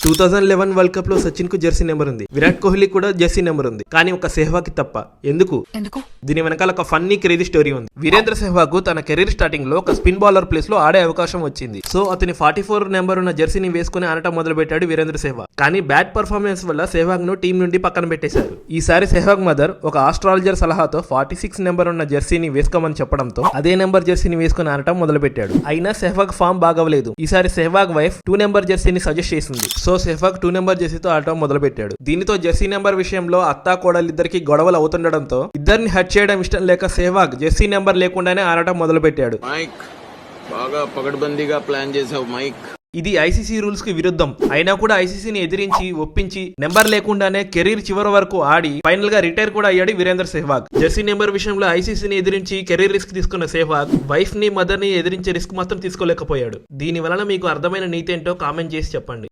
2011 world cup లో సచిన్ కు Jersey number ఉంది, విరాట్ కోహ్లీ కూడా జెర్సీ నెంబర్ ఉంది, కానీ ఒక సెహ్వాగ్ తప్ప. ఎందుకు? దీని వెనకాల ఒక ఫన్నీ క్రేజీ స్టోరీ ఉంది. వీరేంద్ర సెహ్వాగ్ తన కెరీర్ స్టార్టింగ్ లో ఒక స్పిన్ బౌలర్ ప్లేస్ లో ఆడే అవకాశం వచ్చింది. సో అతని 44 నెంబర్ ఉన్న జెర్సీని వేసుకుని ఆడటం మొదలు పెట్టాడు వీరేంద్ర సెహ్వాగ్. కానీ బ్యాడ్ పర్ఫార్మెన్స్ వల్ల సెహ్వాగ్ ను టీం నుండి పక్కన పెట్టేశారు. ఈసారి సెహ్వాగ్ మదర్ ఒక ఆస్ట్రాలజర్ సలహాతో 46 నెంబర్ ఉన్న జెర్సీని వేసుకోమని చెప్పడంతో అదే నెంబర్ జెర్సీని వేసుకుని ఆడటం మొదలు పెట్టాడు. అయినా సెహ్వాగ్ ఫామ్ బాగవలేదు. ఈసారి సెహ్వాగ్ వైఫ్ 2 నెంబర్ జెర్సీని సజెస్ట్ చేసింది. సో సెహ్వాగ్ 2 నెంబర్ జెర్సీతో ఆడటం మొదలు పెట్టాడు. దీనితో జెర్సీ నెంబర్ విషయంలో అత్తా కోడలిద్దరికి గొడవలు అవుతుండడంతో ఇద్దరిని హర్ట్ చేయడం ఇష్టం లేక సెహ్వాగ్ జెర్సీ నెంబర్ లేకుండానే ఆడటం మొదలు పెట్టాడు. బాగా పకడ్బందీగా ప్లాన్ చేసావు మైక్. ఇది ఐసీసీ రూల్స్ కి విరుద్ధం. అయినా కూడా ఐసీసీని ఎదిరించి ఒప్పించి నెంబర్ లేకుండానే కెరీర్ చివరి వరకు ఆడి ఫైనల్ గా రిటైర్ కూడా అయ్యాడు వీరేంద్ర సెహ్వాగ్. జెర్సీ నెంబర్ విషయంలో ఐసీసీని ఎదిరించి కెరీర్ రిస్క్ తీసుకున్న సెహ్వాగ్ వైఫ్ ని మదర్ ని ఎదిరించే రిస్క్ మాత్రం తీసుకోలేకపోయాడు. దీని వలన మీకు అర్థమైన నీతి ఏంటో కామెంట్ చేసి చెప్పండి.